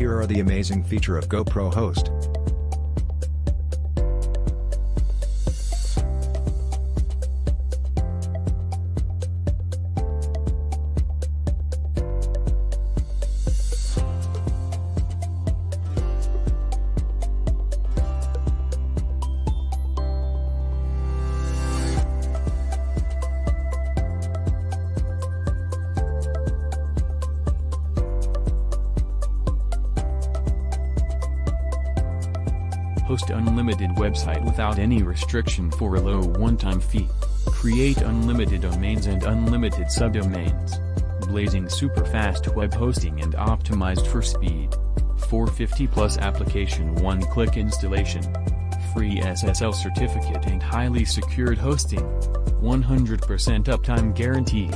Here are the amazing feature of GoProHost. Host unlimited website without any restriction for a low one-time fee. Create unlimited domains and unlimited subdomains. Blazing super fast web hosting and optimized for speed. 450 plus application one-click installation. Free SSL certificate and highly secured hosting. 100% uptime guarantee.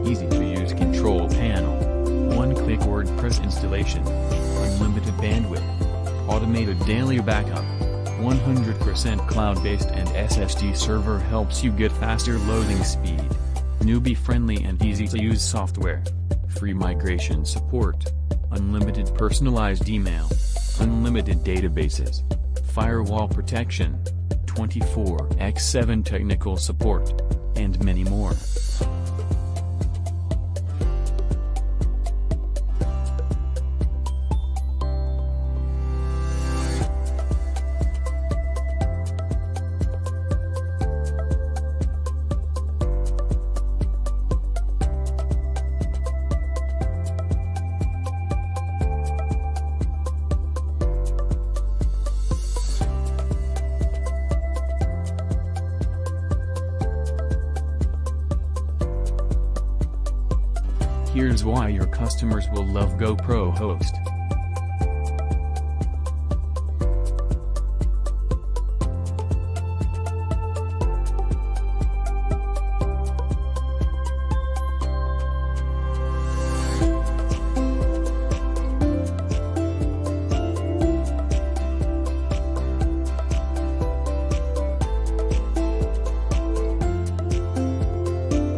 Easy to use control panel. One-click WordPress installation. Unlimited bandwidth. Automated daily backup. 100% cloud-based and SSD server helps you get faster loading speed. Newbie-friendly and easy-to-use software. Free migration support. Unlimited personalized email. Unlimited databases. Firewall protection. 24/7 technical support. And many more. Here's why your customers will love GoProHost.